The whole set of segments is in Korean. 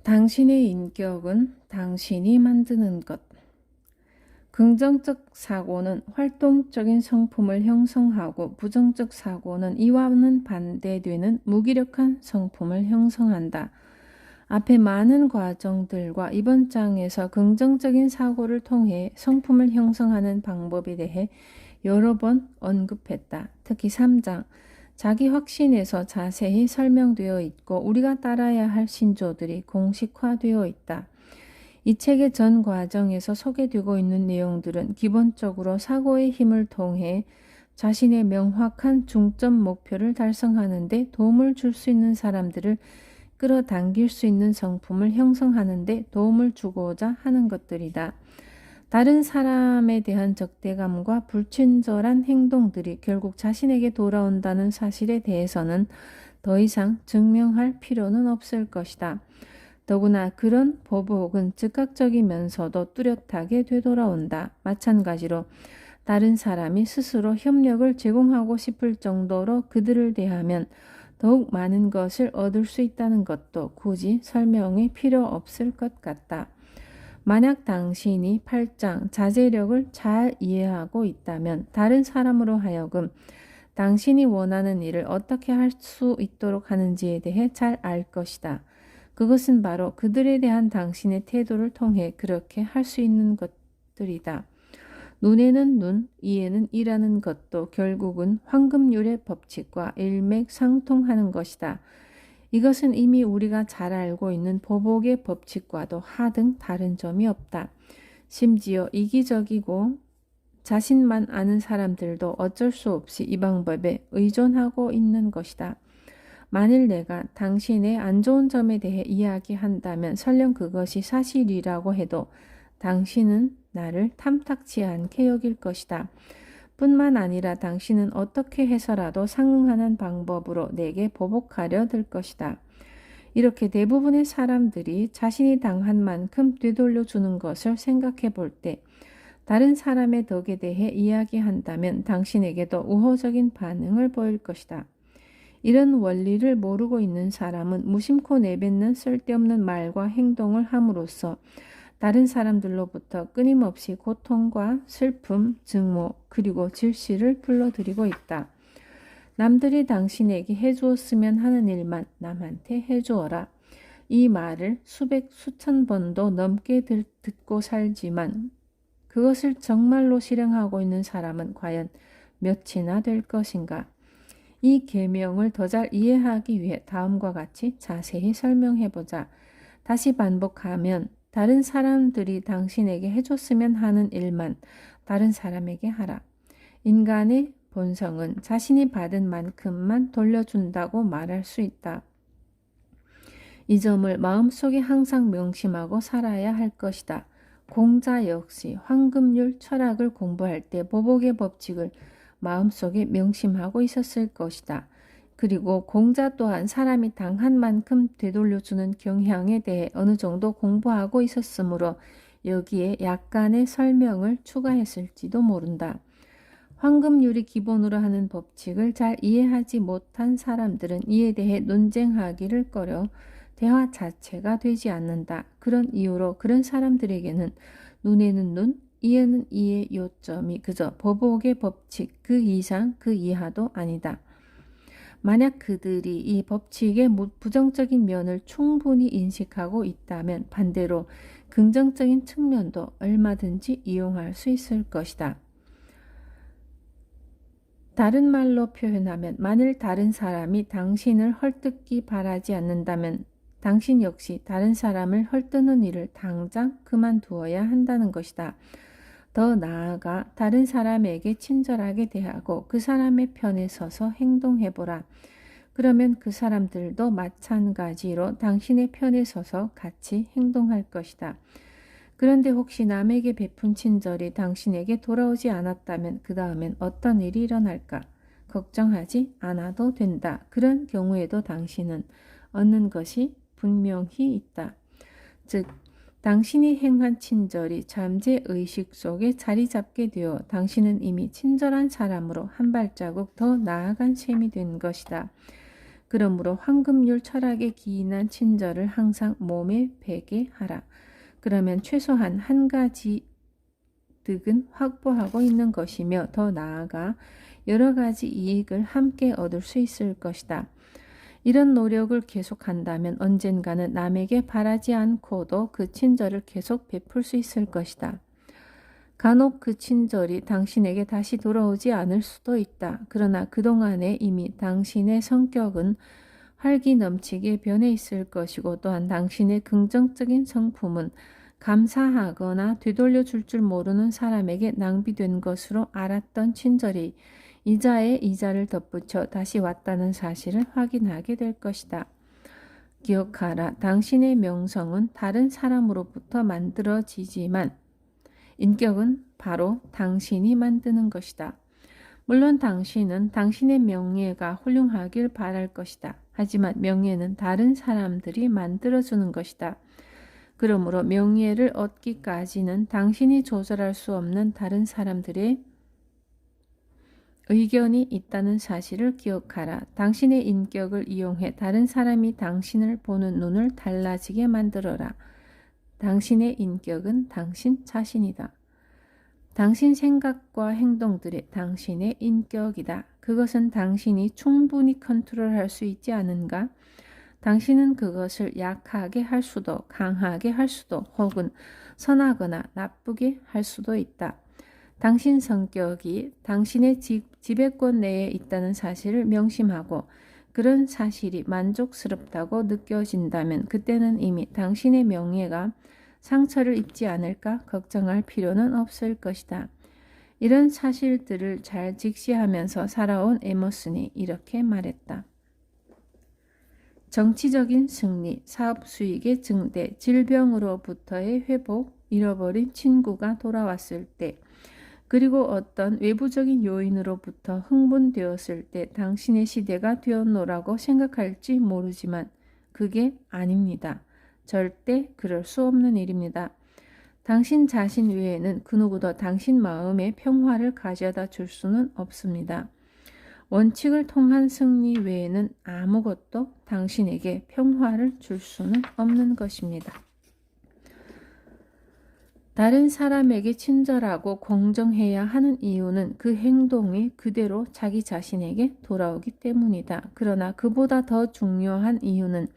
당신의 인격은 당신이 만드는 것. 긍정적 사고는 활동적인 성품을 형성하고 부정적 사고는 이와는 반대되는 무기력한 성품을 형성한다. 앞에 많은 과정들과 이번 장에서 긍정적인 사고를 통해 성품을 형성하는 방법에 대해 여러 번 언급했다. 특히 3장. 자기 확신에서 자세히 설명되어 있고 우리가 따라야 할 신조들이 공식화되어 있다. 이 책의 전 과정에서 소개되고 있는 내용들은 기본적으로 사고의 힘을 통해 자신의 명확한 중점 목표를 달성하는 데 도움을 줄 수 있는 사람들을 끌어당길 수 있는 성품을 형성하는 데 도움을 주고자 하는 것들이다. 다른 사람에 대한 적대감과 불친절한 행동들이 결국 자신에게 돌아온다는 사실에 대해서는 더 이상 증명할 필요는 없을 것이다. 더구나 그런 보복은 즉각적이면서도 뚜렷하게 되돌아온다. 마찬가지로 다른 사람이 스스로 협력을 제공하고 싶을 정도로 그들을 대하면 더욱 많은 것을 얻을 수 있다는 것도 굳이 설명이 필요 없을 것 같다. 만약 당신이 8장 자제력을 잘 이해하고 있다면 다른 사람으로 하여금 당신이 원하는 일을 어떻게 할 수 있도록 하는지에 대해 잘 알 것이다. 그것은 바로 그들에 대한 당신의 태도를 통해 그렇게 할 수 있는 것들이다. 눈에는 눈, 이에는 이라는 것도 결국은 황금률의 법칙과 일맥상통하는 것이다. 이것은 이미 우리가 잘 알고 있는 보복의 법칙과도 하등 다른 점이 없다. 심지어 이기적이고 자신만 아는 사람들도 어쩔 수 없이 이 방법에 의존하고 있는 것이다. 만일 내가 당신의 안 좋은 점에 대해 이야기한다면 설령 그것이 사실이라고 해도 당신은 나를 탐탁치 않게 여길 것이다. 뿐만 아니라 당신은 어떻게 해서라도 상응하는 방법으로 내게 보복하려 들 것이다. 이렇게 대부분의 사람들이 자신이 당한 만큼 되돌려 주는 것을 생각해 볼 때 다른 사람의 덕에 대해 이야기한다면 당신에게도 우호적인 반응을 보일 것이다. 이런 원리를 모르고 있는 사람은 무심코 내뱉는 쓸데없는 말과 행동을 함으로써 다른 사람들로부터 끊임없이 고통과 슬픔, 증오, 그리고 질시를 불러들이고 있다. 남들이 당신에게 해주었으면 하는 일만 남한테 해주어라. 이 말을 수백 수천 번도 넘게 듣고 살지만 그것을 정말로 실행하고 있는 사람은 과연 몇이나 될 것인가? 이 계명을 더 잘 이해하기 위해 다음과 같이 자세히 설명해보자. 다시 반복하면 다른 사람들이 당신에게 해줬으면 하는 일만 다른 사람에게 하라. 인간의 본성은 자신이 받은 만큼만 돌려준다고 말할 수 있다. 이 점을 마음속에 항상 명심하고 살아야 할 것이다. 공자 역시 황금률 철학을 공부할 때 보복의 법칙을 마음속에 명심하고 있었을 것이다. 그리고 공자 또한 사람이 당한 만큼 되돌려주는 경향에 대해 어느 정도 공부하고 있었으므로 여기에 약간의 설명을 추가했을지도 모른다. 황금률이 기본으로 하는 법칙을 잘 이해하지 못한 사람들은 이에 대해 논쟁하기를 꺼려 대화 자체가 되지 않는다. 그런 이유로 그런 사람들에게는 눈에는 눈, 이에는 이의 요점이 그저 보복의 법칙 그 이상 그 이하도 아니다. 만약 그들이 이 법칙의 부정적인 면을 충분히 인식하고 있다면 반대로 긍정적인 측면도 얼마든지 이용할 수 있을 것이다. 다른 말로 표현하면 만일 다른 사람이 당신을 헐뜯기 바라지 않는다면 당신 역시 다른 사람을 헐뜯는 일을 당장 그만두어야 한다는 것이다. 더 나아가 다른 사람에게 친절하게 대하고 그 사람의 편에 서서 행동해보라. 그러면 그 사람들도 마찬가지로 당신의 편에 서서 같이 행동할 것이다. 그런데 혹시 남에게 베푼 친절이 당신에게 돌아오지 않았다면 그 다음엔 어떤 일이 일어날까? 걱정하지 않아도 된다. 그런 경우에도 당신은 얻는 것이 분명히 있다. 즉 당신이 행한 친절이 잠재의식 속에 자리 잡게 되어 당신은 이미 친절한 사람으로 한 발자국 더 나아간 셈이 된 것이다. 그러므로 황금률 철학에 기인한 친절을 항상 몸에 배게 하라. 그러면 최소한 한 가지 득은 확보하고 있는 것이며 더 나아가 여러 가지 이익을 함께 얻을 수 있을 것이다. 이런 노력을 계속한다면 언젠가는 남에게 바라지 않고도 그 친절을 계속 베풀 수 있을 것이다. 간혹 그 친절이 당신에게 다시 돌아오지 않을 수도 있다. 그러나 그동안에 이미 당신의 성격은 활기 넘치게 변해 있을 것이고 또한 당신의 긍정적인 성품은 감사하거나 되돌려 줄 모르는 사람에게 낭비된 것으로 알았던 친절이 이자에 이자를 덧붙여 다시 왔다는 사실을 확인하게 될 것이다. 기억하라. 당신의 명성은 다른 사람으로부터 만들어지지만 인격은 바로 당신이 만드는 것이다. 물론 당신은 당신의 명예가 훌륭하길 바랄 것이다. 하지만 명예는 다른 사람들이 만들어주는 것이다. 그러므로 명예를 얻기까지는 당신이 조절할 수 없는 다른 사람들의 의견이 있다는 사실을 기억하라. 당신의 인격을 이용해 다른 사람이 당신을 보는 눈을 달라지게 만들어라. 당신의 인격은 당신 자신이다. 당신 생각과 행동들이 당신의 인격이다. 그것은 당신이 충분히 컨트롤할 수 있지 않은가? 당신은 그것을 약하게 할 수도 강하게 할 수도 혹은 선하거나 나쁘게 할 수도 있다. 당신 성격이 당신의 지배권 내에 있다는 사실을 명심하고 그런 사실이 만족스럽다고 느껴진다면 그때는 이미 당신의 명예가 상처를 입지 않을까 걱정할 필요는 없을 것이다. 이런 사실들을 잘 직시하면서 살아온 에머슨이 이렇게 말했다. 정치적인 승리, 사업 수익의 증대, 질병으로부터의 회복, 잃어버린 친구가 돌아왔을 때, 그리고 어떤 외부적인 요인으로부터 흥분되었을 때 당신의 시대가 되었노라고 생각할지 모르지만 그게 아닙니다. 절대 그럴 수 없는 일입니다. 당신 자신 외에는 그 누구도 당신 마음에 평화를 가져다 줄 수는 없습니다. 원칙을 통한 승리 외에는 아무것도 당신에게 평화를 줄 수는 없는 것입니다. 다른 사람에게 친절하고 공정해야 하는 이유는 그 행동이 그대로 자기 자신에게 돌아오기 때문이다. 그러나 그보다 더 중요한 이유는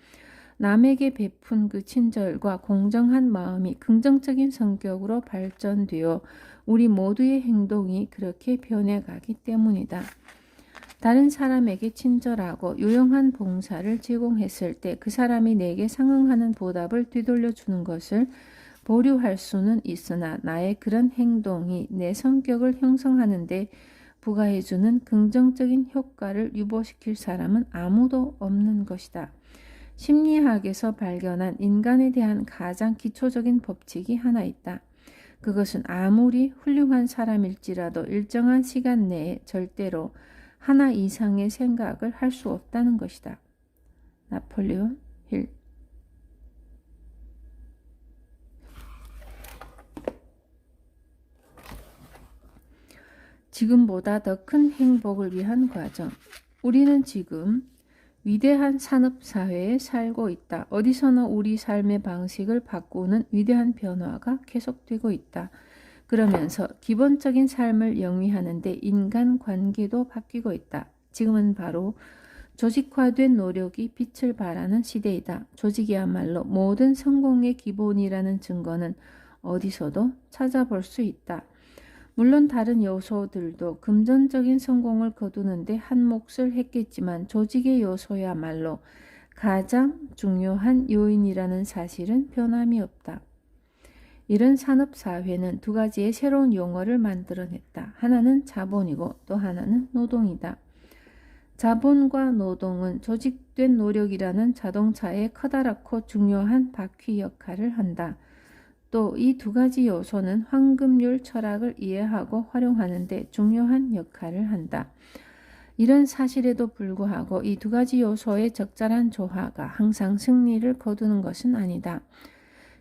남에게 베푼 그 친절과 공정한 마음이 긍정적인 성격으로 발전되어 우리 모두의 행동이 그렇게 변해가기 때문이다. 다른 사람에게 친절하고 유용한 봉사를 제공했을 때 그 사람이 내게 상응하는 보답을 되돌려 주는 것을 보류할 수는 있으나 나의 그런 행동이 내 성격을 형성하는 데 부과해주는 긍정적인 효과를 유보시킬 사람은 아무도 없는 것이다. 심리학에서 발견한 인간에 대한 가장 기초적인 법칙이 하나 있다. 그것은 아무리 훌륭한 사람일지라도 일정한 시간 내에 절대로 하나 이상의 생각을 할 수 없다는 것이다. 나폴레온 힐. 지금보다 더 큰 행복을 위한 과정. 우리는 지금 위대한 산업사회에 살고 있다. 어디서나 우리 삶의 방식을 바꾸는 위대한 변화가 계속되고 있다. 그러면서 기본적인 삶을 영위하는데 인간관계도 바뀌고 있다. 지금은 바로 조직화된 노력이 빛을 발하는 시대이다. 조직이야말로 모든 성공의 기본이라는 증거는 어디서도 찾아볼 수 있다. 물론 다른 요소들도 금전적인 성공을 거두는데 한 몫을 했겠지만 조직의 요소야말로 가장 중요한 요인이라는 사실은 변함이 없다. 이런 산업사회는 두 가지의 새로운 용어를 만들어냈다. 하나는 자본이고 또 하나는 노동이다. 자본과 노동은 조직된 노력이라는 자동차의 커다랗고 중요한 바퀴 역할을 한다. 또 이 두 가지 요소는 황금률 철학을 이해하고 활용하는 데 중요한 역할을 한다. 이런 사실에도 불구하고 이 두 가지 요소의 적절한 조화가 항상 승리를 거두는 것은 아니다.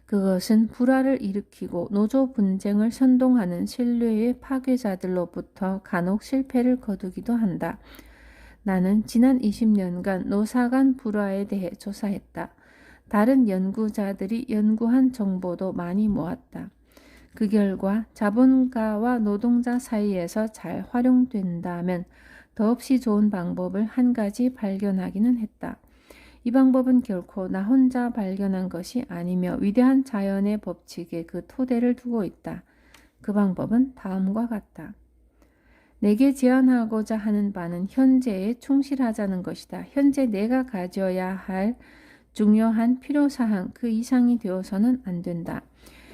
그것은 불화를 일으키고 노조 분쟁을 선동하는 신뢰의 파괴자들로부터 간혹 실패를 거두기도 한다. 나는 지난 20년간 노사간 불화에 대해 조사했다. 다른 연구자들이 연구한 정보도 많이 모았다. 그 결과 자본가와 노동자 사이에서 잘 활용된다면 더없이 좋은 방법을 한 가지 발견하기는 했다. 이 방법은 결코 나 혼자 발견한 것이 아니며 위대한 자연의 법칙에 그 토대를 두고 있다. 그 방법은 다음과 같다. 내게 제안하고자 하는 바는 현재에 충실하자는 것이다. 현재 내가 가져야 할 중요한 필요사항 그 이상이 되어서는 안 된다.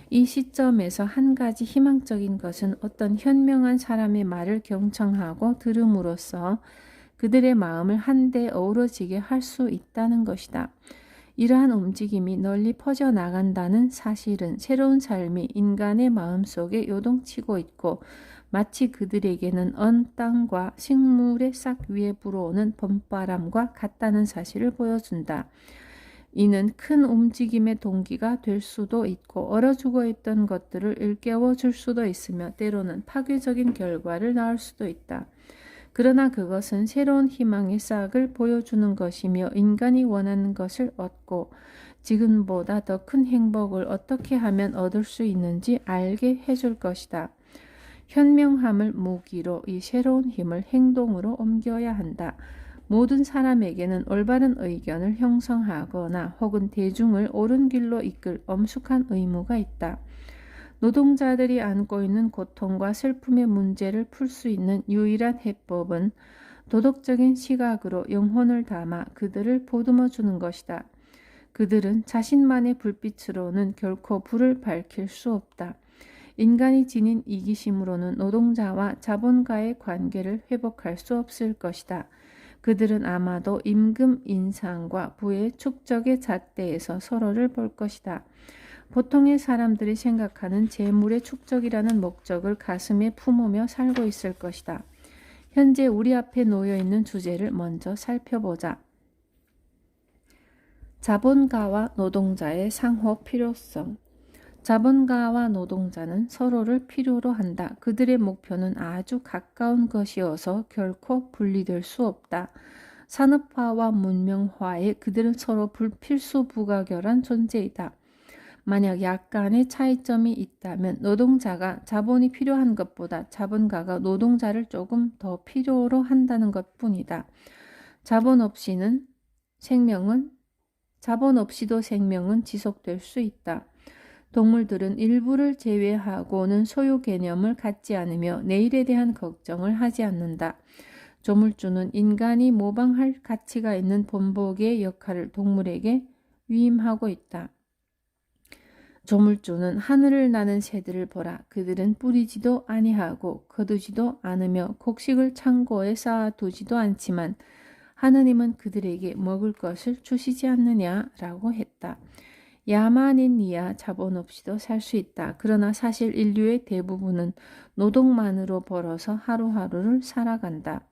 이 시점에서 한 가지 희망적인 것은 어떤 현명한 사람의 말을 경청하고 들음으로써 그들의 마음을 한데 어우러지게 할 수 있다는 것이다. 이러한 움직임이 널리 퍼져나간다는 사실은 새로운 삶이 인간의 마음속에 요동치고 있고 마치 그들에게는 언 땅과 식물의 싹 위에 불어오는 봄바람과 같다는 사실을 보여준다. 이는 큰 움직임의 동기가 될 수도 있고 얼어 죽어 있던 것들을 일깨워 줄 수도 있으며 때로는 파괴적인 결과를 낳을 수도 있다. 그러나 그것은 새로운 희망의 싹을 보여주는 것이며 인간이 원하는 것을 얻고 지금보다 더 큰 행복을 어떻게 하면 얻을 수 있는지 알게 해줄 것이다. 현명함을 무기로 이 새로운 힘을 행동으로 옮겨야 한다. 모든 사람에게는 올바른 의견을 형성하거나 혹은 대중을 옳은 길로 이끌 엄숙한 의무가 있다. 노동자들이 안고 있는 고통과 슬픔의 문제를 풀 수 있는 유일한 해법은 도덕적인 시각으로 영혼을 담아 그들을 보듬어 주는 것이다. 그들은 자신만의 불빛으로는 결코 불을 밝힐 수 없다. 인간이 지닌 이기심으로는 노동자와 자본가의 관계를 회복할 수 없을 것이다. 그들은 아마도 임금 인상과 부의 축적의 잣대에서 서로를 볼 것이다. 보통의 사람들이 생각하는 재물의 축적이라는 목적을 가슴에 품으며 살고 있을 것이다. 현재 우리 앞에 놓여 있는 주제를 먼저 살펴보자. 자본가와 노동자의 상호 필요성. 자본가와 노동자는 서로를 필요로 한다. 그들의 목표는 아주 가까운 것이어서 결코 분리될 수 없다. 산업화와 문명화에 그들은 서로 필수 부가결한 존재이다. 만약 약간의 차이점이 있다면 노동자가 자본이 필요한 것보다 자본가가 노동자를 조금 더 필요로 한다는 것뿐이다. 자본 없이도 생명은 지속될 수 있다. 동물들은 일부를 제외하고는 소유 개념을 갖지 않으며 내일에 대한 걱정을 하지 않는다. 조물주는 인간이 모방할 가치가 있는 본보기의 역할을 동물에게 위임하고 있다. 조물주는 하늘을 나는 새들을 보라. 그들은 뿌리지도 아니하고 거두지도 않으며 곡식을 창고에 쌓아두지도 않지만 하느님은 그들에게 먹을 것을 주시지 않느냐라고 했다. 야만인이야 자본 없이도 살 수 있다. 그러나 사실 인류의 대부분은 노동만으로 벌어서 하루하루를 살아간다.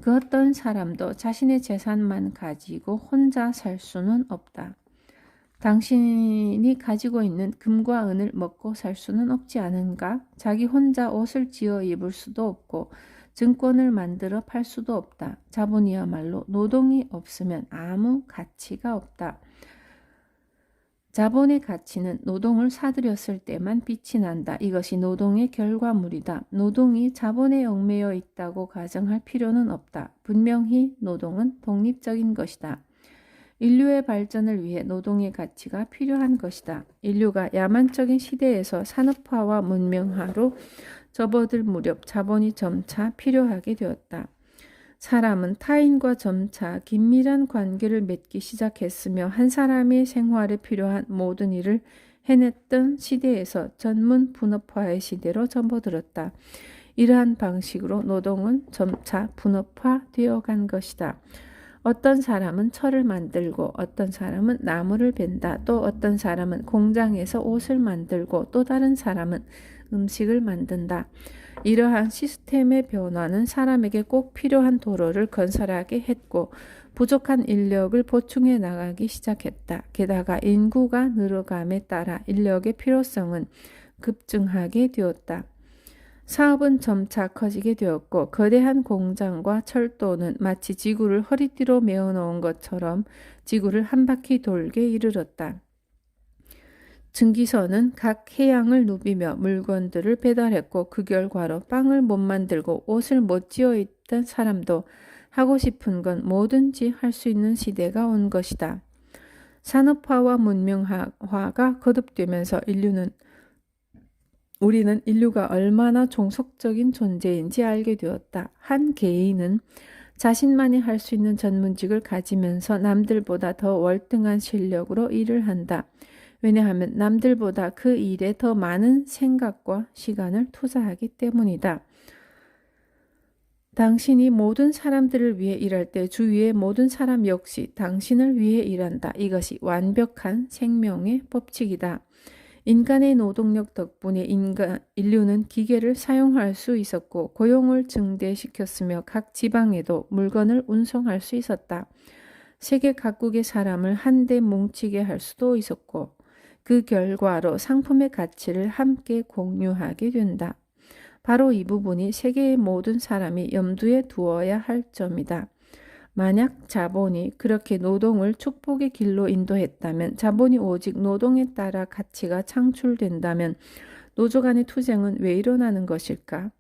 그 어떤 사람도 자신의 재산만 가지고 혼자 살 수는 없다. 당신이 가지고 있는 금과 은을 먹고 살 수는 없지 않은가? 자기 혼자 옷을 지어 입을 수도 없고 증권을 만들어 팔 수도 없다. 자본이야말로 노동이 없으면 아무 가치가 없다. 자본의 가치는 노동을 사들였을 때만 빛이 난다. 이것이 노동의 결과물이다. 노동이 자본에 얽매여 있다고 가정할 필요는 없다. 분명히 노동은 독립적인 것이다. 인류의 발전을 위해 노동의 가치가 필요한 것이다. 인류가 야만적인 시대에서 산업화와 문명화로 접어들 무렵 자본이 점차 필요하게 되었다. 사람은 타인과 점차 긴밀한 관계를 맺기 시작했으며 한 사람의 생활에 필요한 모든 일을 해냈던 시대에서 전문 분업화의 시대로 접어들었다. 이러한 방식으로 노동은 점차 분업화되어 간 것이다. 어떤 사람은 철을 만들고 어떤 사람은 나무를 벤다. 또 어떤 사람은 공장에서 옷을 만들고 또 다른 사람은 음식을 만든다. 이러한 시스템의 변화는 사람에게 꼭 필요한 도로를 건설하게 했고 부족한 인력을 보충해 나가기 시작했다. 게다가 인구가 늘어감에 따라 인력의 필요성은 급증하게 되었다. 사업은 점차 커지게 되었고 거대한 공장과 철도는 마치 지구를 허리띠로 메어놓은 것처럼 지구를 한 바퀴 돌게 이르렀다. 증기선은 각 해양을 누비며 물건들을 배달했고 그 결과로 빵을 못 만들고 옷을 못 지어 입던 사람도 하고 싶은 건 뭐든지 할 수 있는 시대가 온 것이다. 산업화와 문명화가 거듭되면서 우리는 인류가 얼마나 종속적인 존재인지 알게 되었다. 한 개인은 자신만이 할 수 있는 전문직을 가지면서 남들보다 더 월등한 실력으로 일을 한다. 왜냐하면 남들보다 그 일에 더 많은 생각과 시간을 투자하기 때문이다. 당신이 모든 사람들을 위해 일할 때 주위의 모든 사람 역시 당신을 위해 일한다. 이것이 완벽한 생명의 법칙이다. 인간의 노동력 덕분에 인류는 기계를 사용할 수 있었고 고용을 증대시켰으며 각 지방에도 물건을 운송할 수 있었다. 세계 각국의 사람을 한데 뭉치게 할 수도 있었고 그 결과로 상품의 가치를 함께 공유하게 된다. 바로 이 부분이 세계의 모든 사람이 염두에 두어야 할 점이다. 만약 자본이 그렇게 노동을 축복의 길로 인도했다면, 자본이 오직 노동에 따라 가치가 창출된다면 노조 간의 투쟁은 왜 일어나는 것일까?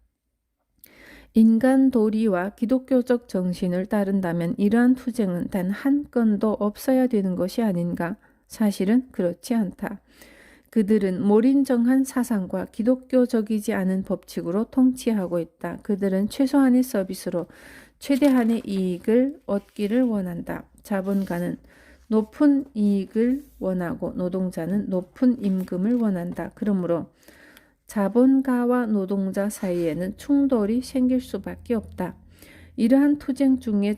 인간 도리와 기독교적 정신을 따른다면 이러한 투쟁은 단 한 건도 없어야 되는 것이 아닌가? 사실은 그렇지 않다. 그들은 몰인정한 사상과 기독교적이지 않은 법칙으로 통치하고 있다. 그들은 최소한의 서비스로 최대한의 이익을 얻기를 원한다. 자본가는 높은 이익을 원하고 노동자는 높은 임금을 원한다. 그러므로 자본가와 노동자 사이에는 충돌이 생길 수밖에 없다. 이러한 투쟁 중에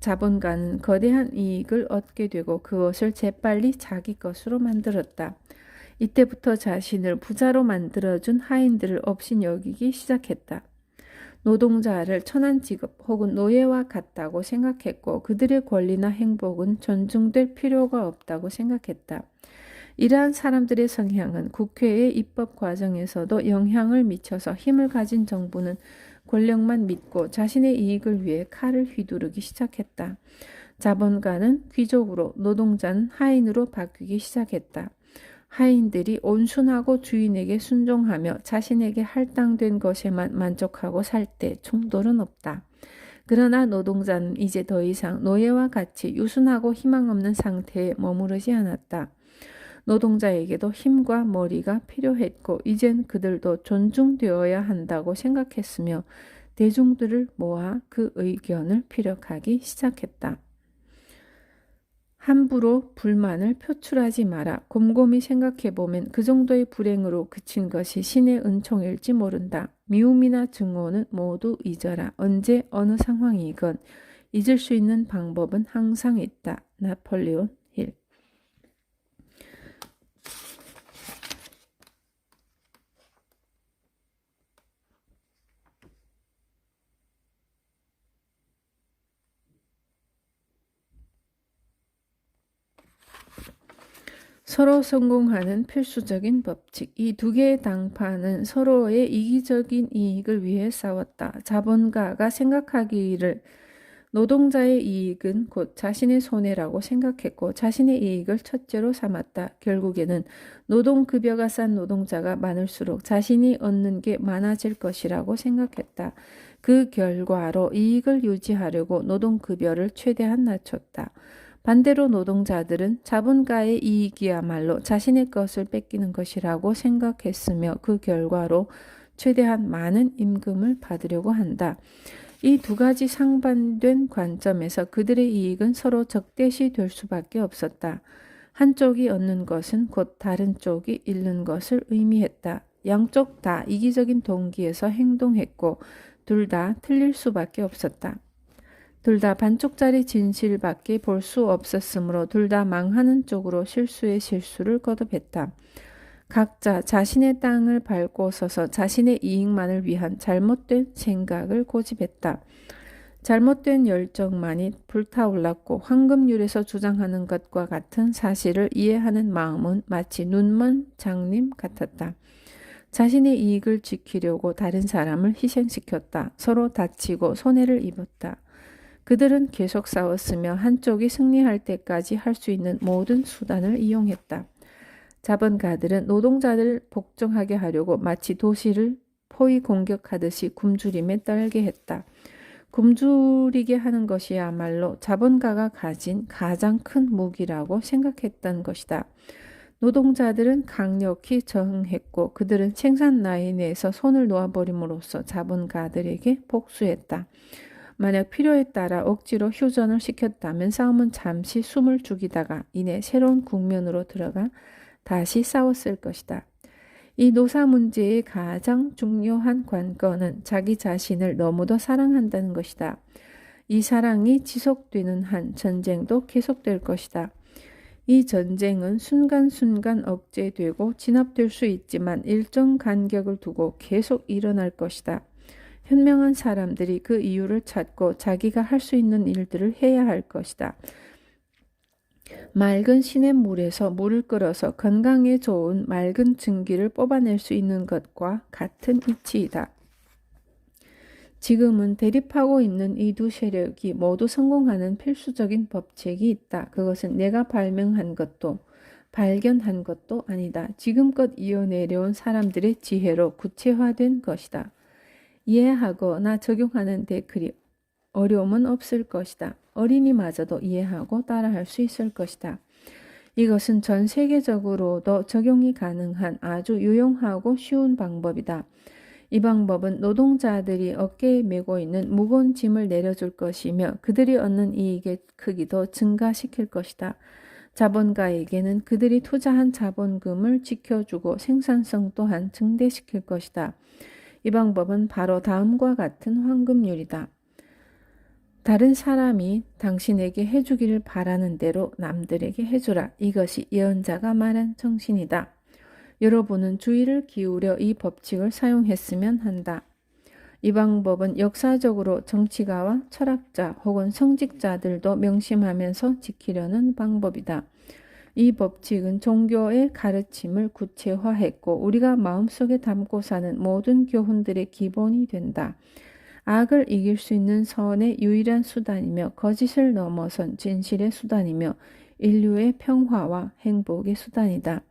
자본가는 거대한 이익을 얻게 되고 그것을 재빨리 자기 것으로 만들었다. 이때부터 자신을 부자로 만들어준 하인들을 업신여기기 시작했다. 노동자를 천한 직업 혹은 노예와 같다고 생각했고 그들의 권리나 행복은 존중될 필요가 없다고 생각했다. 이러한 사람들의 성향은 국회의 입법 과정에서도 영향을 미쳐서 힘을 가진 정부는 권력만 믿고 자신의 이익을 위해 칼을 휘두르기 시작했다. 자본가는 귀족으로 노동자는 하인으로 바뀌기 시작했다. 하인들이 온순하고 주인에게 순종하며 자신에게 할당된 것에만 만족하고 살 때 충돌은 없다. 그러나 노동자는 이제 더 이상 노예와 같이 유순하고 희망 없는 상태에 머무르지 않았다. 노동자에게도 힘과 머리가 필요했고 이젠 그들도 존중되어야 한다고 생각했으며 대중들을 모아 그 의견을 피력하기 시작했다. 함부로 불만을 표출하지 마라. 곰곰이 생각해보면 그 정도의 불행으로 그친 것이 신의 은총일지 모른다. 미움이나 증오는 모두 잊어라. 언제 어느 상황이건 잊을 수 있는 방법은 항상 있다. 나폴레온 힐. 서로 성공하는 필수적인 법칙. 이 두 개의 당파는 서로의 이기적인 이익을 위해 싸웠다. 자본가가 생각하기를 노동자의 이익은 곧 자신의 손해라고 생각했고 자신의 이익을 첫째로 삼았다. 결국에는 노동급여가 싼 노동자가 많을수록 자신이 얻는 게 많아질 것이라고 생각했다. 그 결과로 이익을 유지하려고 노동급여를 최대한 낮췄다. 반대로 노동자들은 자본가의 이익이야말로 자신의 것을 뺏기는 것이라고 생각했으며 그 결과로 최대한 많은 임금을 받으려고 한다. 이 두 가지 상반된 관점에서 그들의 이익은 서로 적대시 될 수밖에 없었다. 한쪽이 얻는 것은 곧 다른 쪽이 잃는 것을 의미했다. 양쪽 다 이기적인 동기에서 행동했고 둘 다 틀릴 수밖에 없었다. 둘 다 반쪽짜리 진실밖에 볼 수 없었으므로 둘 다 망하는 쪽으로 실수의 실수를 거듭했다. 각자 자신의 땅을 밟고 서서 자신의 이익만을 위한 잘못된 생각을 고집했다. 잘못된 열정만이 불타올랐고 황금률에서 주장하는 것과 같은 사실을 이해하는 마음은 마치 눈먼 장님 같았다. 자신의 이익을 지키려고 다른 사람을 희생시켰다. 서로 다치고 손해를 입었다. 그들은 계속 싸웠으며 한쪽이 승리할 때까지 할 수 있는 모든 수단을 이용했다. 자본가들은 노동자들을 복종하게 하려고 마치 도시를 포위 공격하듯이 굶주림에 떨게 했다. 굶주리게 하는 것이야말로 자본가가 가진 가장 큰 무기라고 생각했던 것이다. 노동자들은 강력히 저항했고 그들은 생산 라인에서 손을 놓아버림으로써 자본가들에게 복수했다. 만약 필요에 따라 억지로 휴전을 시켰다면 싸움은 잠시 숨을 죽이다가 이내 새로운 국면으로 들어가 다시 싸웠을 것이다. 이 노사 문제의 가장 중요한 관건은 자기 자신을 너무도 사랑한다는 것이다. 이 사랑이 지속되는 한 전쟁도 계속될 것이다. 이 전쟁은 순간순간 억제되고 진압될 수 있지만 일정 간격을 두고 계속 일어날 것이다. 현명한 사람들이 그 이유를 찾고 자기가 할 수 있는 일들을 해야 할 것이다. 맑은 시냇물에서 물을 끓여서 건강에 좋은 맑은 증기를 뽑아낼 수 있는 것과 같은 이치이다. 지금은 대립하고 있는 이 두 세력이 모두 성공하는 필수적인 법칙이 있다. 그것은 내가 발견한 것도 아니다. 지금껏 이어내려온 사람들의 지혜로 구체화된 것이다. 이해하거나 적용하는 데 그리 어려움은 없을 것이다. 어린이마저도 이해하고 따라할 수 있을 것이다. 이것은 전 세계적으로도 적용이 가능한 아주 유용하고 쉬운 방법이다. 이 방법은 노동자들이 어깨에 메고 있는 무거운 짐을 내려줄 것이며 그들이 얻는 이익의 크기도 증가시킬 것이다. 자본가에게는 그들이 투자한 자본금을 지켜주고 생산성 또한 증대시킬 것이다. 이 방법은 바로 다음과 같은 황금률이다. 다른 사람이 당신에게 해주기를 바라는 대로 남들에게 해주라. 이것이 예언자가 말한 정신이다. 여러분은 주의를 기울여 이 법칙을 사용했으면 한다. 이 방법은 역사적으로 정치가와 철학자 혹은 성직자들도 명심하면서 지키려는 방법이다. 이 법칙은 종교의 가르침을 구체화했고 우리가 마음속에 담고 사는 모든 교훈들의 기본이 된다. 악을 이길 수 있는 선의 유일한 수단이며 거짓을 넘어선 진실의 수단이며 인류의 평화와 행복의 수단이다.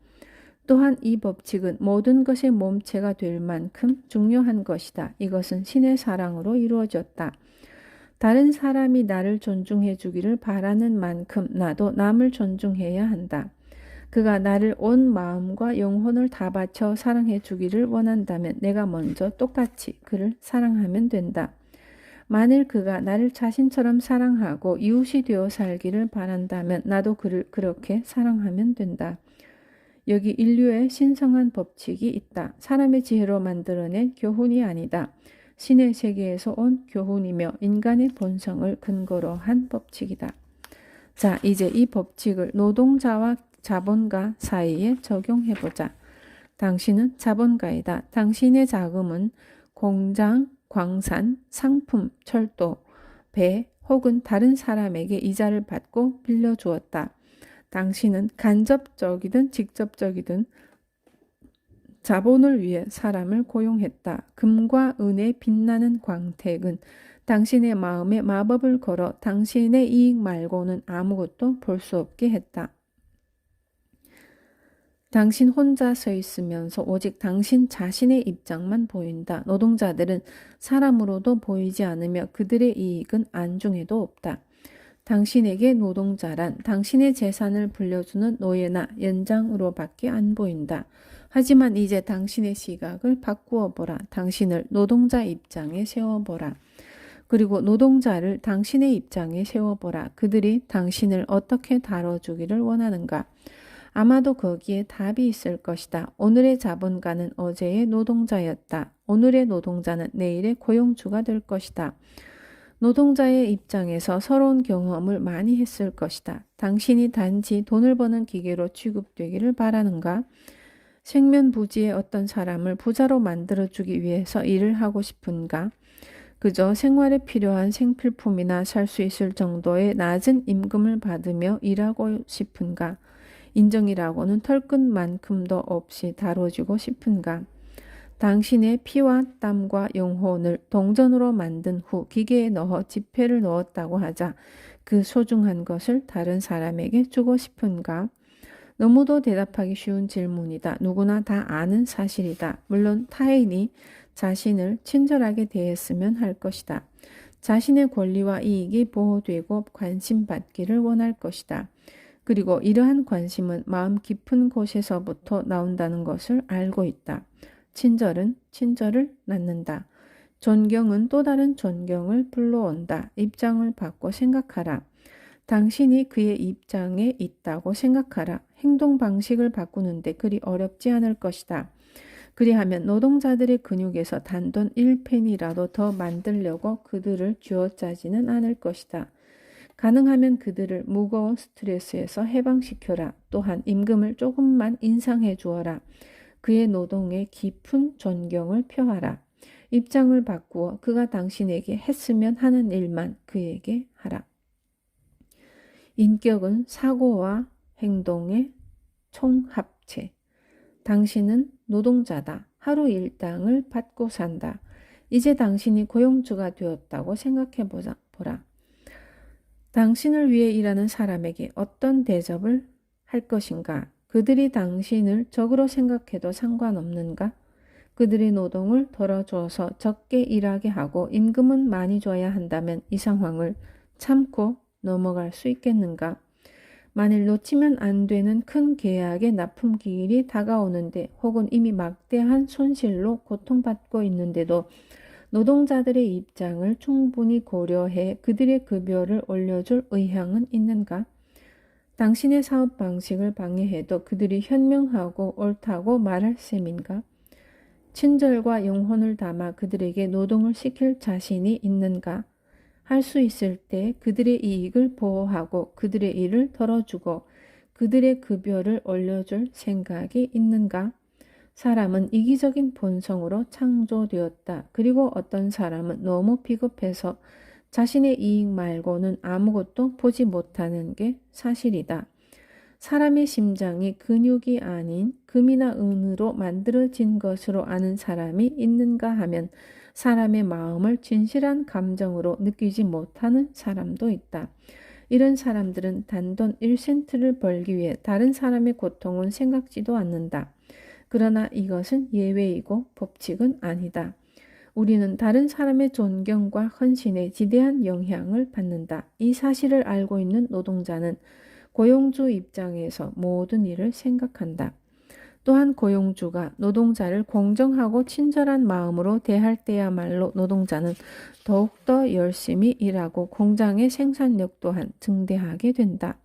또한 이 법칙은 모든 것의 몸체가 될 만큼 중요한 것이다. 이것은 신의 사랑으로 이루어졌다. 다른 사람이 나를 존중해 주기를 바라는 만큼 나도 남을 존중해야 한다. 그가 나를 온 마음과 영혼을 다 바쳐 사랑해 주기를 원한다면 내가 먼저 똑같이 그를 사랑하면 된다. 만일 그가 나를 자신처럼 사랑하고 이웃이 되어 살기를 바란다면 나도 그를 그렇게 사랑하면 된다. 여기 인류의 신성한 법칙이 있다. 사람의 지혜로 만들어낸 교훈이 아니다. 신의 세계에서 온 교훈이며 인간의 본성을 근거로 한 법칙이다. 자, 이제 이 법칙을 노동자와 자본가 사이에 적용해보자. 당신은 자본가이다. 당신의 자금은 공장, 광산, 상품, 철도, 배 혹은 다른 사람에게 이자를 받고 빌려주었다. 당신은 간접적이든 직접적이든 자본을 위해 사람을 고용했다. 금과 은의 빛나는 광택은 당신의 마음에 마법을 걸어 당신의 이익 말고는 아무것도 볼 수 없게 했다. 당신 혼자 서 있으면서 오직 당신 자신의 입장만 보인다. 노동자들은 사람으로도 보이지 않으며 그들의 이익은 안중에도 없다. 당신에게 노동자란 당신의 재산을 불려주는 노예나 연장으로밖에 안 보인다. 하지만 이제 당신의 시각을 바꾸어 보라. 당신을 노동자 입장에 세워보라. 그리고 노동자를 당신의 입장에 세워보라. 그들이 당신을 어떻게 다뤄주기를 원하는가? 아마도 거기에 답이 있을 것이다. 오늘의 자본가는 어제의 노동자였다. 오늘의 노동자는 내일의 고용주가 될 것이다. 노동자의 입장에서 서러운 경험을 많이 했을 것이다. 당신이 단지 돈을 버는 기계로 취급되기를 바라는가? 생면부지의 어떤 사람을 부자로 만들어주기 위해서 일을 하고 싶은가? 그저 생활에 필요한 생필품이나 살 수 있을 정도의 낮은 임금을 받으며 일하고 싶은가? 인정이라고는 털끝만큼도 없이 다뤄지고 싶은가? 당신의 피와 땀과 영혼을 동전으로 만든 후 기계에 넣어 지폐를 넣었다고 하자 그 소중한 것을 다른 사람에게 주고 싶은가? 너무도 대답하기 쉬운 질문이다. 누구나 다 아는 사실이다. 물론 타인이 자신을 친절하게 대했으면 할 것이다. 자신의 권리와 이익이 보호되고 관심받기를 원할 것이다. 그리고 이러한 관심은 마음 깊은 곳에서부터 나온다는 것을 알고 있다. 친절은 친절을 낳는다. 존경은 또 다른 존경을 불러온다. 입장을 바꿔 생각하라. 당신이 그의 입장에 있다고 생각하라. 행동 방식을 바꾸는데 그리 어렵지 않을 것이다. 그리하면 노동자들의 근육에서 단돈 1펜이라도 더 만들려고 그들을 쥐어짜지는 않을 것이다. 가능하면 그들을 무거운 스트레스에서 해방시켜라. 또한 임금을 조금만 인상해 주어라. 그의 노동에 깊은 존경을 표하라. 입장을 바꾸어 그가 당신에게 했으면 하는 일만 그에게 하라. 인격은 사고와 행동의 총합체. 당신은 노동자다. 하루 일당을 받고 산다. 이제 당신이 고용주가 되었다고 생각해 보라. 당신을 위해 일하는 사람에게 어떤 대접을 할 것인가? 그들이 당신을 적으로 생각해도 상관없는가? 그들의 노동을 덜어줘서 적게 일하게 하고 임금은 많이 줘야 한다면 이 상황을 참고 넘어갈 수 있겠는가? 만일 놓치면 안 되는 큰 계약의 납품기일이 다가오는데 혹은 이미 막대한 손실로 고통받고 있는데도 노동자들의 입장을 충분히 고려해 그들의 급여를 올려줄 의향은 있는가? 당신의 사업 방식을 방해해도 그들이 현명하고 옳다고 말할 셈인가? 친절과 영혼을 담아 그들에게 노동을 시킬 자신이 있는가? 할 수 있을 때 그들의 이익을 보호하고 그들의 일을 덜어주고 그들의 급여를 올려줄 생각이 있는가? 사람은 이기적인 본성으로 창조되었다. 그리고 어떤 사람은 너무 비겁해서 자신의 이익 말고는 아무것도 보지 못하는 게 사실이다. 사람의 심장이 근육이 아닌 금이나 은으로 만들어진 것으로 아는 사람이 있는가 하면 사람의 마음을 진실한 감정으로 느끼지 못하는 사람도 있다. 이런 사람들은 단돈 1센트를 벌기 위해 다른 사람의 고통은 생각지도 않는다. 그러나 이것은 예외이고 법칙은 아니다. 우리는 다른 사람의 존경과 헌신에 지대한 영향을 받는다. 이 사실을 알고 있는 노동자는 고용주 입장에서 모든 일을 생각한다. 또한 고용주가 노동자를 공정하고 친절한 마음으로 대할 때야말로 노동자는 더욱더 열심히 일하고 공장의 생산력 또한 증대하게 된다.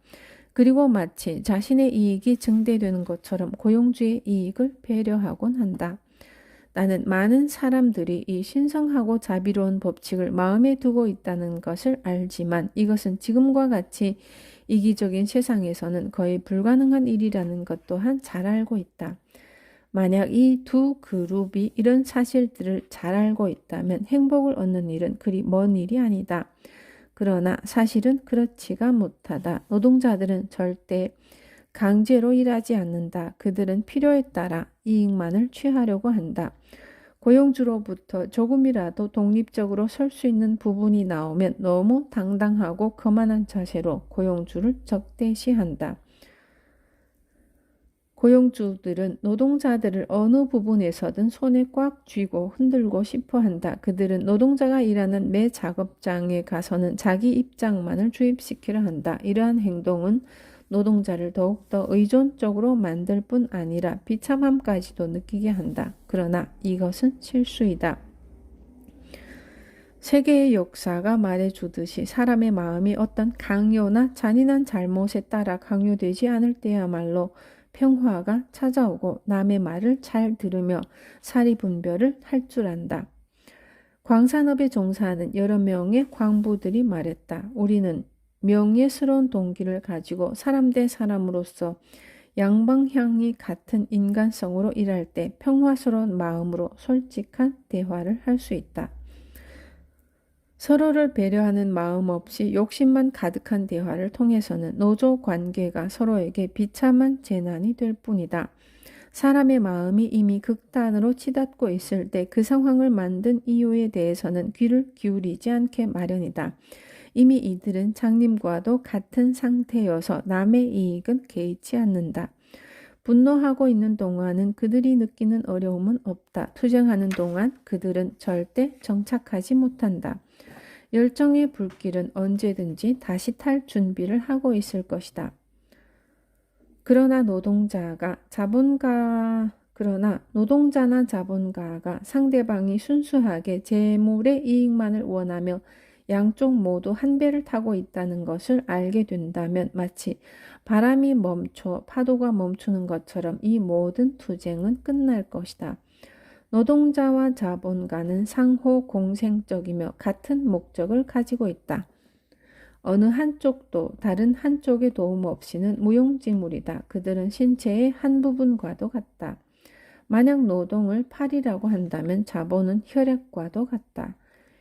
그리고 마치 자신의 이익이 증대되는 것처럼 고용주의 이익을 배려하곤 한다. 나는 많은 사람들이 이 신성하고 자비로운 법칙을 마음에 두고 있다는 것을 알지만 이것은 지금과 같이 이기적인 세상에서는 거의 불가능한 일이라는 것 또한 잘 알고 있다. 만약 이 두 그룹이 이런 사실들을 잘 알고 있다면 행복을 얻는 일은 그리 먼 일이 아니다. 그러나 사실은 그렇지가 못하다. 노동자들은 절대 강제로 일하지 않는다. 그들은 필요에 따라 이익만을 취하려고 한다. 고용주로부터 조금이라도 독립적으로 설 수 있는 부분이 나오면 너무 당당하고 거만한 자세로 고용주를 적대시한다. 고용주들은 노동자들을 어느 부분에서든 손에 꽉 쥐고 흔들고 싶어 한다. 그들은 노동자가 일하는 매 작업장에 가서는 자기 입장만을 주입시키려 한다. 이러한 행동은 노동자를 더욱더 의존적으로 만들 뿐 아니라 비참함까지도 느끼게 한다. 그러나 이것은 실수이다. 세계의 역사가 말해주듯이 사람의 마음이 어떤 강요나 잔인한 잘못에 따라 강요되지 않을 때야말로 평화가 찾아오고 남의 말을 잘 들으며 사리분별을 할 줄 안다. 광산업에 종사하는 여러 명의 광부들이 말했다. 우리는 명예스러운 동기를 가지고 사람 대 사람으로서 양방향이 같은 인간성으로 일할 때 평화스러운 마음으로 솔직한 대화를 할 수 있다. 서로를 배려하는 마음 없이 욕심만 가득한 대화를 통해서는 노조 관계가 서로에게 비참한 재난이 될 뿐이다. 사람의 마음이 이미 극단으로 치닫고 있을 때 그 상황을 만든 이유에 대해서는 귀를 기울이지 않게 마련이다. 이미 이들은 장님과도 같은 상태여서 남의 이익은 개의치 않는다. 분노하고 있는 동안은 그들이 느끼는 어려움은 없다. 투쟁하는 동안 그들은 절대 정착하지 못한다. 열정의 불길은 언제든지 다시 탈 준비를 하고 있을 것이다. 그러나 노동자나 자본가가 상대방이 순수하게 재물의 이익만을 원하며 양쪽 모두 한 배를 타고 있다는 것을 알게 된다면 마치 바람이 멈춰 파도가 멈추는 것처럼 이 모든 투쟁은 끝날 것이다. 노동자와 자본가는 상호 공생적이며 같은 목적을 가지고 있다. 어느 한쪽도 다른 한쪽의 도움 없이는 무용지물이다. 그들은 신체의 한 부분과도 같다. 만약 노동을 팔이라고 한다면 자본은 혈액과도 같다.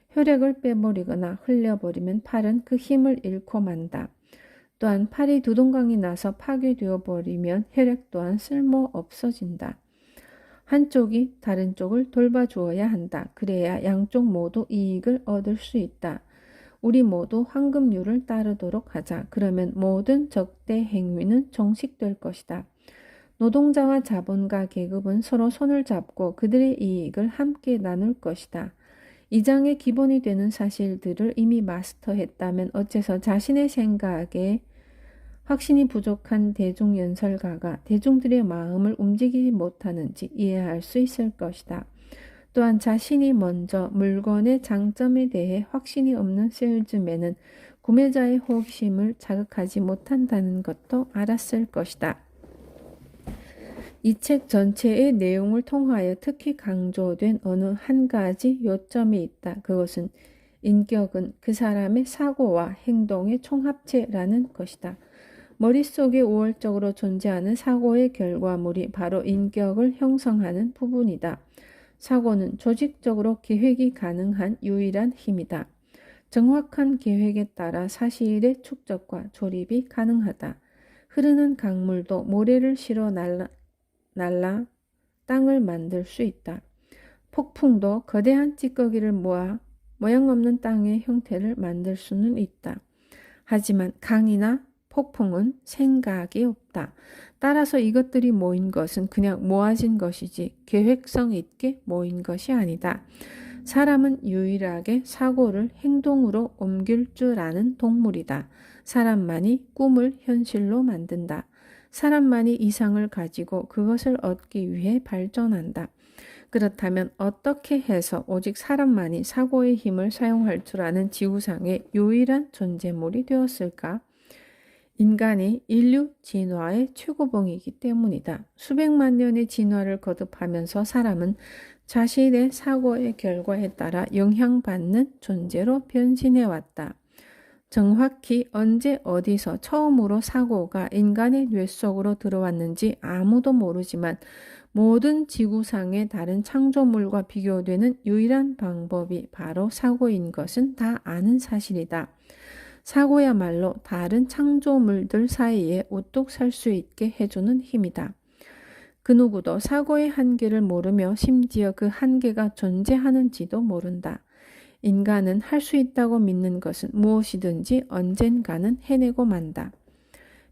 혈액을 빼버리거나 흘려버리면 팔은 그 힘을 잃고 만다. 또한 팔이 두동강이 나서 파괴되어 버리면 혈액 또한 쓸모 없어진다. 한쪽이 다른 쪽을 돌봐주어야 한다. 그래야 양쪽 모두 이익을 얻을 수 있다. 우리 모두 황금률을 따르도록 하자. 그러면 모든 적대 행위는 종식될 것이다. 노동자와 자본가 계급은 서로 손을 잡고 그들의 이익을 함께 나눌 것이다. 이 장의 기본이 되는 사실들을 이미 마스터했다면 어째서 자신의 생각에 확신이 부족한 대중연설가가 대중들의 마음을 움직이지 못하는지 이해할 수 있을 것이다. 또한 자신이 먼저 물건의 장점에 대해 확신이 없는 세일즈맨은 구매자의 호기심을 자극하지 못한다는 것도 알았을 것이다. 이 책 전체의 내용을 통하여 특히 강조된 어느 한 가지 요점이 있다. 그것은 인격은 그 사람의 사고와 행동의 총합체라는 것이다. 머릿속에 우월적으로 존재하는 사고의 결과물이 바로 인격을 형성하는 부분이다. 사고는 조직적으로 계획이 가능한 유일한 힘이다. 정확한 계획에 따라 사실의 축적과 조립이 가능하다. 흐르는 강물도 모래를 실어 날라 땅을 만들 수 있다. 폭풍도 거대한 찌꺼기를 모아 모양 없는 땅의 형태를 만들 수는 있다. 하지만 강이나 폭풍은 생각이 없다. 따라서 이것들이 모인 것은 그냥 모아진 것이지 계획성 있게 모인 것이 아니다. 사람은 유일하게 사고를 행동으로 옮길 줄 아는 동물이다. 사람만이 꿈을 현실로 만든다. 사람만이 이상을 가지고 그것을 얻기 위해 발전한다. 그렇다면 어떻게 해서 오직 사람만이 사고의 힘을 사용할 줄 아는 지구상의 유일한 존재물이 되었을까? 인간이 인류 진화의 최고봉이기 때문이다. 수백만 년의 진화를 거듭하면서 사람은 자신의 사고의 결과에 따라 영향받는 존재로 변신해왔다. 정확히 언제 어디서 처음으로 사고가 인간의 뇌 속으로 들어왔는지 아무도 모르지만 모든 지구상의 다른 창조물과 비교되는 유일한 방법이 바로 사고인 것은 다 아는 사실이다. 사고야말로 다른 창조물들 사이에 우뚝 설 수 있게 해주는 힘이다. 그 누구도 사고의 한계를 모르며 심지어 그 한계가 존재하는지도 모른다. 인간은 할 수 있다고 믿는 것은 무엇이든지 언젠가는 해내고 만다.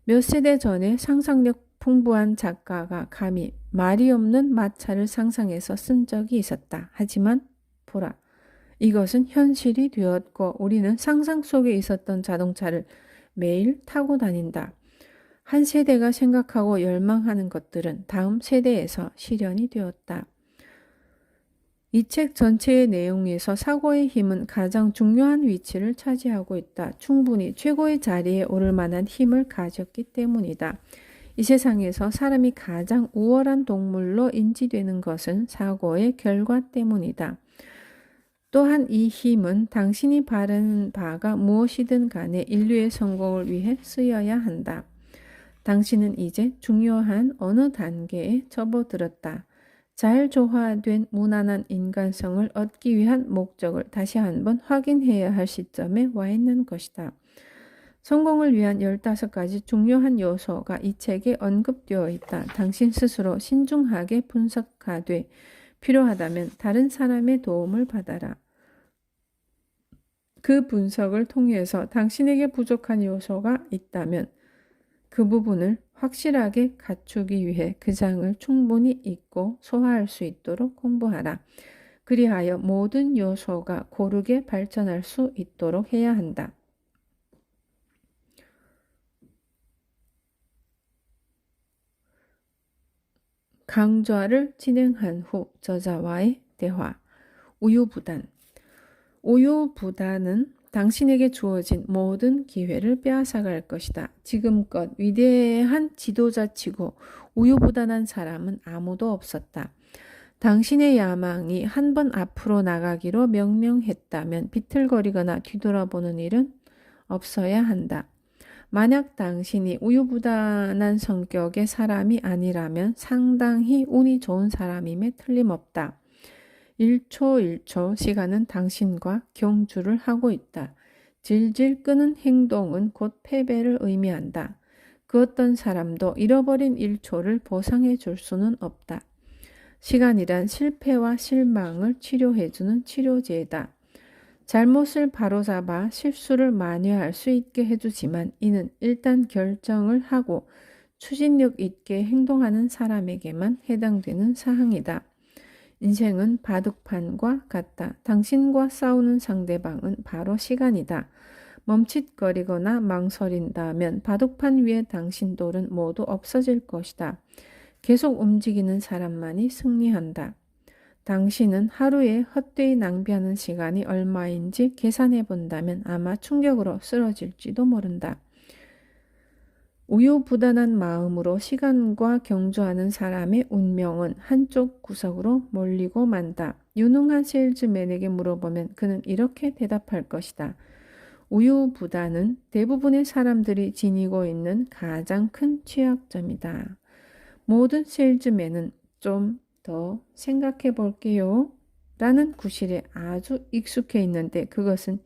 몇 세대 전에 상상력 풍부한 작가가 감히 말이 없는 마차를 상상해서 쓴 적이 있었다. 하지만 보라. 이것은 현실이 되었고 우리는 상상 속에 있었던 자동차를 매일 타고 다닌다. 한 세대가 생각하고 열망하는 것들은 다음 세대에서 실현이 되었다. 이 책 전체의 내용에서 사고의 힘은 가장 중요한 위치를 차지하고 있다. 충분히 최고의 자리에 오를 만한 힘을 가졌기 때문이다. 이 세상에서 사람이 가장 우월한 동물로 인지되는 것은 사고의 결과 때문이다. 또한 이 힘은 당신이 바라는 바가 무엇이든 간에 인류의 성공을 위해 쓰여야 한다. 당신은 이제 중요한 어느 단계에 접어들었다. 잘 조화된 무난한 인간성을 얻기 위한 목적을 다시 한번 확인해야 할 시점에 와 있는 것이다. 성공을 위한 15가지 중요한 요소가 이 책에 언급되어 있다. 당신 스스로 신중하게 분석하되 필요하다면 다른 사람의 도움을 받아라. 그 분석을 통해서 당신에게 부족한 요소가 있다면 그 부분을 확실하게 갖추기 위해 그 장을 충분히 읽고 소화할 수 있도록 공부하라. 그리하여 모든 요소가 고르게 발전할 수 있도록 해야 한다. 강좌를 진행한 후 저자와의 대화. 우유부단. 우유부단은 당신에게 주어진 모든 기회를 빼앗아갈 것이다. 지금껏 위대한 지도자치고 우유부단한 사람은 아무도 없었다. 당신의 야망이 한 번 앞으로 나가기로 명령했다면 비틀거리거나 뒤돌아보는 일은 없어야 한다. 만약 당신이 우유부단한 성격의 사람이 아니라면 상당히 운이 좋은 사람임에 틀림없다. 1초 1초 시간은 당신과 경주를 하고 있다. 질질 끄는 행동은 곧 패배를 의미한다. 그 어떤 사람도 잃어버린 1초를 보상해 줄 수는 없다. 시간이란 실패와 실망을 치료해주는 치료제다. 잘못을 바로잡아 실수를 만회할 수 있게 해주지만 이는 일단 결정을 하고 추진력 있게 행동하는 사람에게만 해당되는 사항이다. 인생은 바둑판과 같다. 당신과 싸우는 상대방은 바로 시간이다. 멈칫거리거나 망설인다면 바둑판 위에 당신 돌은 모두 없어질 것이다. 계속 움직이는 사람만이 승리한다. 당신은 하루에 헛되이 낭비하는 시간이 얼마인지 계산해 본다면 아마 충격으로 쓰러질지도 모른다. 우유부단한 마음으로 시간과 경주하는 사람의 운명은 한쪽 구석으로 몰리고 만다. 유능한 세일즈맨에게 물어보면 그는 이렇게 대답할 것이다. 우유부단은 대부분의 사람들이 지니고 있는 가장 큰 취약점이다. 모든 세일즈맨은 좀 더 생각해 볼게요. 라는 구실에 아주 익숙해 있는데 그것은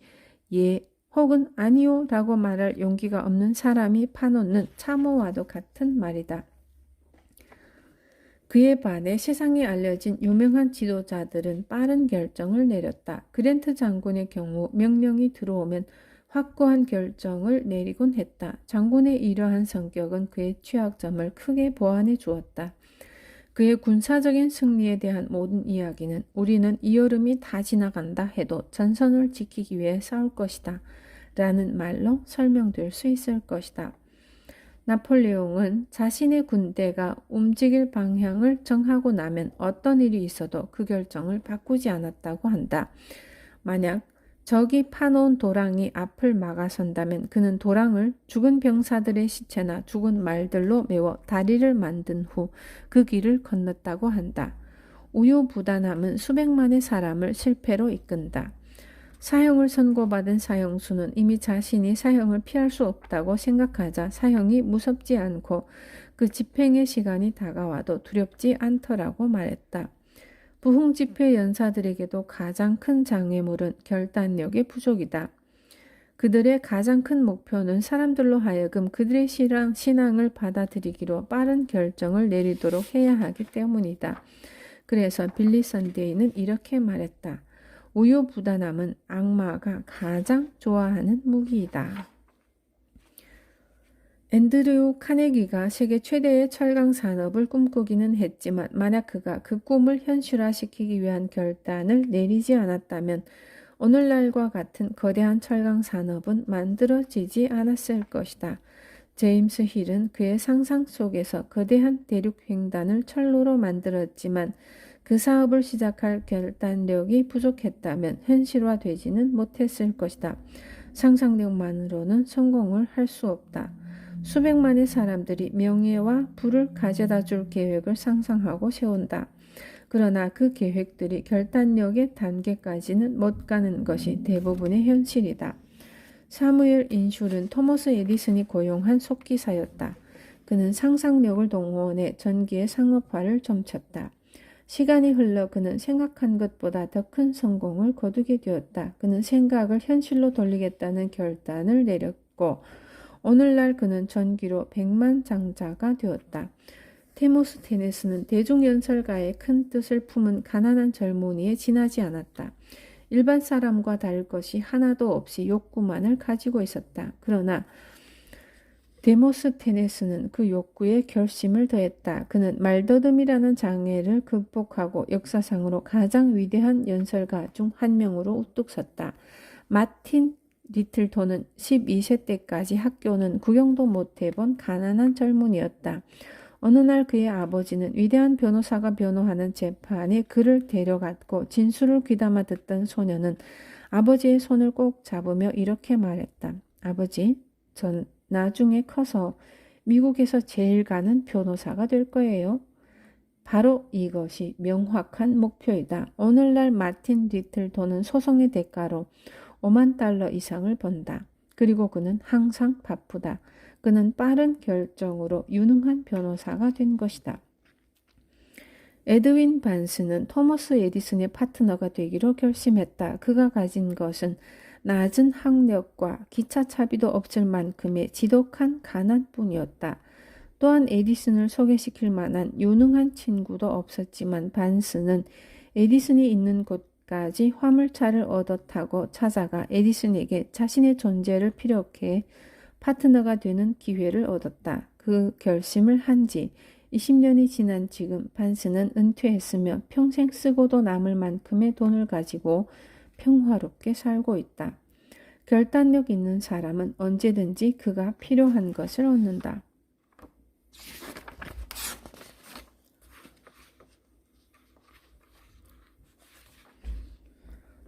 예 혹은 아니요 라고 말할 용기가 없는 사람이 파놓는 참호와도 같은 말이다. 그에 반해 세상에 알려진 유명한 지도자들은 빠른 결정을 내렸다. 그랜트 장군의 경우 명령이 들어오면 확고한 결정을 내리곤 했다. 장군의 이러한 성격은 그의 취약점을 크게 보완해 주었다. 그의 군사적인 승리에 대한 모든 이야기는 우리는 이 여름이 다 지나간다 해도 전선을 지키기 위해 싸울 것이다 라는 말로 설명될 수 있을 것이다. 나폴레옹은 자신의 군대가 움직일 방향을 정하고 나면 어떤 일이 있어도 그 결정을 바꾸지 않았다고 한다. 만약 적이 파놓은 도랑이 앞을 막아선다면 그는 도랑을 죽은 병사들의 시체나 죽은 말들로 메워 다리를 만든 후 그 길을 건넜다고 한다. 우유부단함은 수백만의 사람을 실패로 이끈다. 사형을 선고받은 사형수는 이미 자신이 사형을 피할 수 없다고 생각하자 사형이 무섭지 않고 그 집행의 시간이 다가와도 두렵지 않더라고 말했다. 부흥집회 연사들에게도 가장 큰 장애물은 결단력의 부족이다. 그들의 가장 큰 목표는 사람들로 하여금 그들의 신앙을 받아들이기로 빠른 결정을 내리도록 해야 하기 때문이다. 그래서 빌리 선데이는 이렇게 말했다. 우유부단함은 악마가 가장 좋아하는 무기이다. 앤드류 카네기가 세계 최대의 철강 산업을 꿈꾸기는 했지만 만약 그가 그 꿈을 현실화시키기 위한 결단을 내리지 않았다면 오늘날과 같은 거대한 철강 산업은 만들어지지 않았을 것이다. 제임스 힐은 그의 상상 속에서 거대한 대륙 횡단을 철로로 만들었지만 그 사업을 시작할 결단력이 부족했다면 현실화되지는 못했을 것이다. 상상력만으로는 성공을 할 수 없다. 수백만의 사람들이 명예와 부를 가져다 줄 계획을 상상하고 세운다. 그러나 그 계획들이 결단력의 단계까지는 못 가는 것이 대부분의 현실이다. 사무엘 인슐은 토머스 에디슨이 고용한 속기사였다. 그는 상상력을 동원해 전기의 상업화를 점쳤다. 시간이 흘러 그는 생각한 것보다 더 큰 성공을 거두게 되었다. 그는 생각을 현실로 돌리겠다는 결단을 내렸고 오늘날 그는 전기로 백만장자가 되었다. 데모스테네스는 대중연설가의 큰 뜻을 품은 가난한 젊은이에 지나지 않았다. 일반 사람과 다를 것이 하나도 없이 욕구만을 가지고 있었다. 그러나 데모스테네스는 그 욕구에 결심을 더했다. 그는 말더듬이라는 장애를 극복하고 역사상으로 가장 위대한 연설가 중 한 명으로 우뚝 섰다. 마틴 리틀톤은 12세 때까지 학교는 구경도 못 해본 가난한 젊은이였다. 어느 날 그의 아버지는 위대한 변호사가 변호하는 재판에 그를 데려갔고 진술을 귀담아 듣던 소녀는 아버지의 손을 꼭 잡으며 이렇게 말했다. 아버지, 전 나중에 커서 미국에서 제일 가는 변호사가 될 거예요. 바로 이것이 명확한 목표이다. 오늘날 마틴 리틀톤은 소송의 대가로 5만 달러 이상을 번다. 그리고 그는 항상 바쁘다. 그는 빠른 결정으로 유능한 변호사가 된 것이다. 에드윈 반스는 토머스 에디슨의 파트너가 되기로 결심했다. 그가 가진 것은 낮은 학력과 기차 차비도 없을 만큼의 지독한 가난뿐이었다. 또한 에디슨을 소개시킬 만한 유능한 친구도 없었지만 반스는 에디슨이 있는 곳까지 화물차를 얻어 타고 찾아가 에디슨에게 자신의 존재를 피력해 파트너가 되는 기회를 얻었다. 그 결심을 한 지 20년이 지난 지금 반스는 은퇴했으며 평생 쓰고도 남을 만큼의 돈을 가지고 평화롭게 살고 있다. 결단력 있는 사람은 언제든지 그가 필요한 것을 얻는다.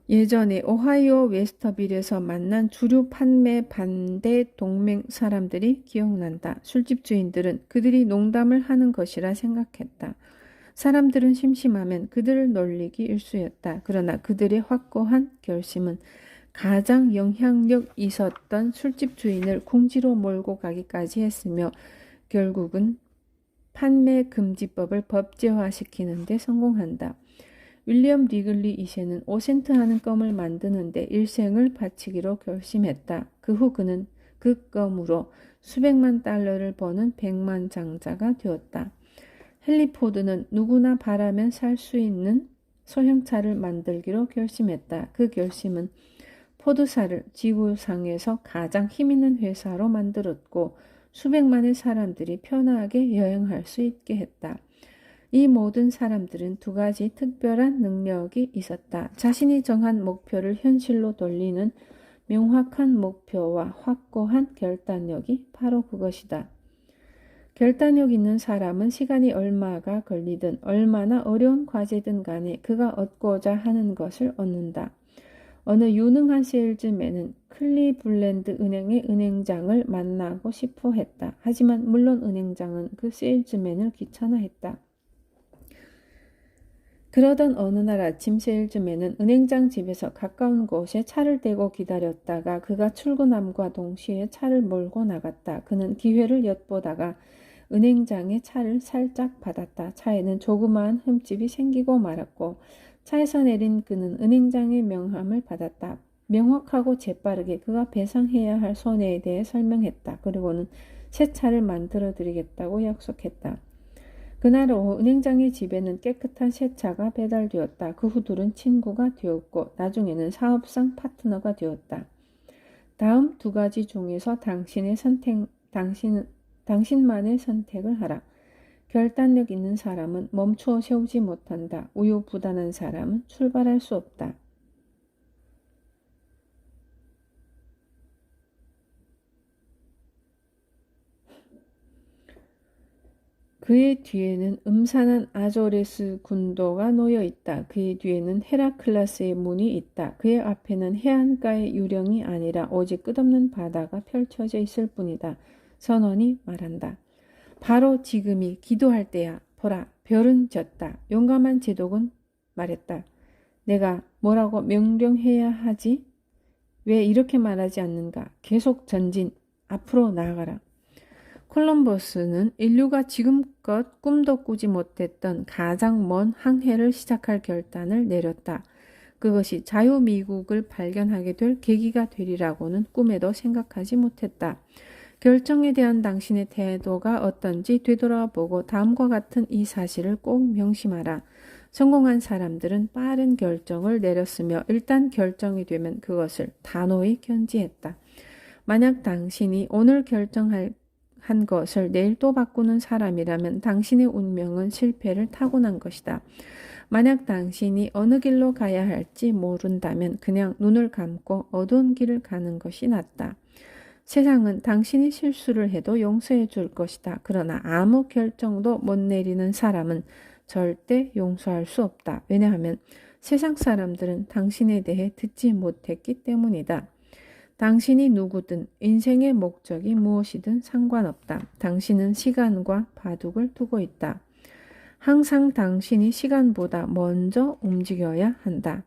예전에 오하이오 웨스터빌에서 만난 주류 판매 반대 동맹 사람들이 기억난다. 술집 주인들은 그들이 농담을 하는 것이라 생각했다. 사람들은 심심하면 그들을 놀리기 일쑤였다. 그러나 그들의 확고한 결심은 가장 영향력 있었던 술집 주인을 궁지로 몰고 가기까지 했으며 결국은 판매 금지법을 법제화시키는 데 성공한다. 윌리엄 리글리 2세는 5센트 하는 껌을 만드는데 일생을 바치기로 결심했다. 그 후 그는 그 껌으로 수백만 달러를 버는 백만장자가 되었다. 헨리 포드는 누구나 바라면 살 수 있는 소형차를 만들기로 결심했다. 그 결심은 포드사를 지구상에서 가장 힘있는 회사로 만들었고 수백만의 사람들이 편하게 여행할 수 있게 했다. 이 모든 사람들은 두 가지 특별한 능력이 있었다. 자신이 정한 목표를 현실로 돌리는 명확한 목표와 확고한 결단력이 바로 그것이다. 결단력 있는 사람은 시간이 얼마가 걸리든 얼마나 어려운 과제든 간에 그가 얻고자 하는 것을 얻는다. 어느 유능한 세일즈맨은 클리블랜드 은행의 은행장을 만나고 싶어 했다. 하지만 물론 은행장은 그 세일즈맨을 귀찮아했다. 그러던 어느 날 아침 세일즈맨은 은행장 집에서 가까운 곳에 차를 대고 기다렸다가 그가 출근함과 동시에 차를 몰고 나갔다. 그는 기회를 엿보다가 은행장의 차를 살짝 받았다. 차에는 조그마한 흠집이 생기고 말았고 차에서 내린 그는 은행장의 명함을 받았다. 명확하고 재빠르게 그가 배상해야 할 손해에 대해 설명했다. 그리고는 새 차를 만들어 드리겠다고 약속했다. 그날 오후 은행장의 집에는 깨끗한 새 차가 배달되었다. 그 후 둘은 친구가 되었고 나중에는 사업상 파트너가 되었다. 다음 두 가지 중에서 당신만의 선택을 하라. 결단력 있는 사람은 멈추어 세우지 못한다. 우유부단한 사람은 출발할 수 없다. 그의 뒤에는 음산한 아조레스 군도가 놓여 있다. 그의 뒤에는 헤라클라스의 문이 있다. 그의 앞에는 해안가의 유령이 아니라 오직 끝없는 바다가 펼쳐져 있을 뿐이다. 선원이 말한다. 바로 지금이 기도할 때야. 보라, 별은 졌다. 용감한 제독은 말했다. 내가 뭐라고 명령해야 하지? 왜 이렇게 말하지 않는가? 계속 전진, 앞으로 나아가라. 콜럼버스는 인류가 지금껏 꿈도 꾸지 못했던 가장 먼 항해를 시작할 결단을 내렸다. 그것이 자유미국을 발견하게 될 계기가 되리라고는 꿈에도 생각하지 못했다. 결정에 대한 당신의 태도가 어떤지 되돌아보고 다음과 같은 이 사실을 꼭 명심하라. 성공한 사람들은 빠른 결정을 내렸으며 일단 결정이 되면 그것을 단호히 견지했다. 만약 당신이 오늘 결정한 것을 내일 또 바꾸는 사람이라면 당신의 운명은 실패를 타고난 것이다. 만약 당신이 어느 길로 가야 할지 모른다면 그냥 눈을 감고 어두운 길을 가는 것이 낫다. 세상은 당신이 실수를 해도 용서해 줄 것이다. 그러나 아무 결정도 못 내리는 사람은 절대 용서할 수 없다. 왜냐하면 세상 사람들은 당신에 대해 듣지 못했기 때문이다. 당신이 누구든 인생의 목적이 무엇이든 상관없다. 당신은 시간과 바둑을 두고 있다. 항상 당신이 시간보다 먼저 움직여야 한다.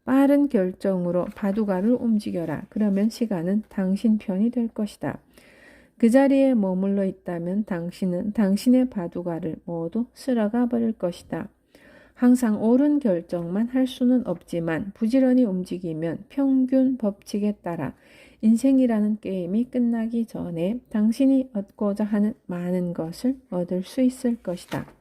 빠른 결정으로 바둑알을 움직여라. 그러면 시간은 당신 편이 될 것이다. 그 자리에 머물러 있다면 당신은 당신의 바둑알을 모두 쓸어가 버릴 것이다. 항상 옳은 결정만 할 수는 없지만 부지런히 움직이면 평균 법칙에 따라 인생이라는 게임이 끝나기 전에 당신이 얻고자 하는 많은 것을 얻을 수 있을 것이다.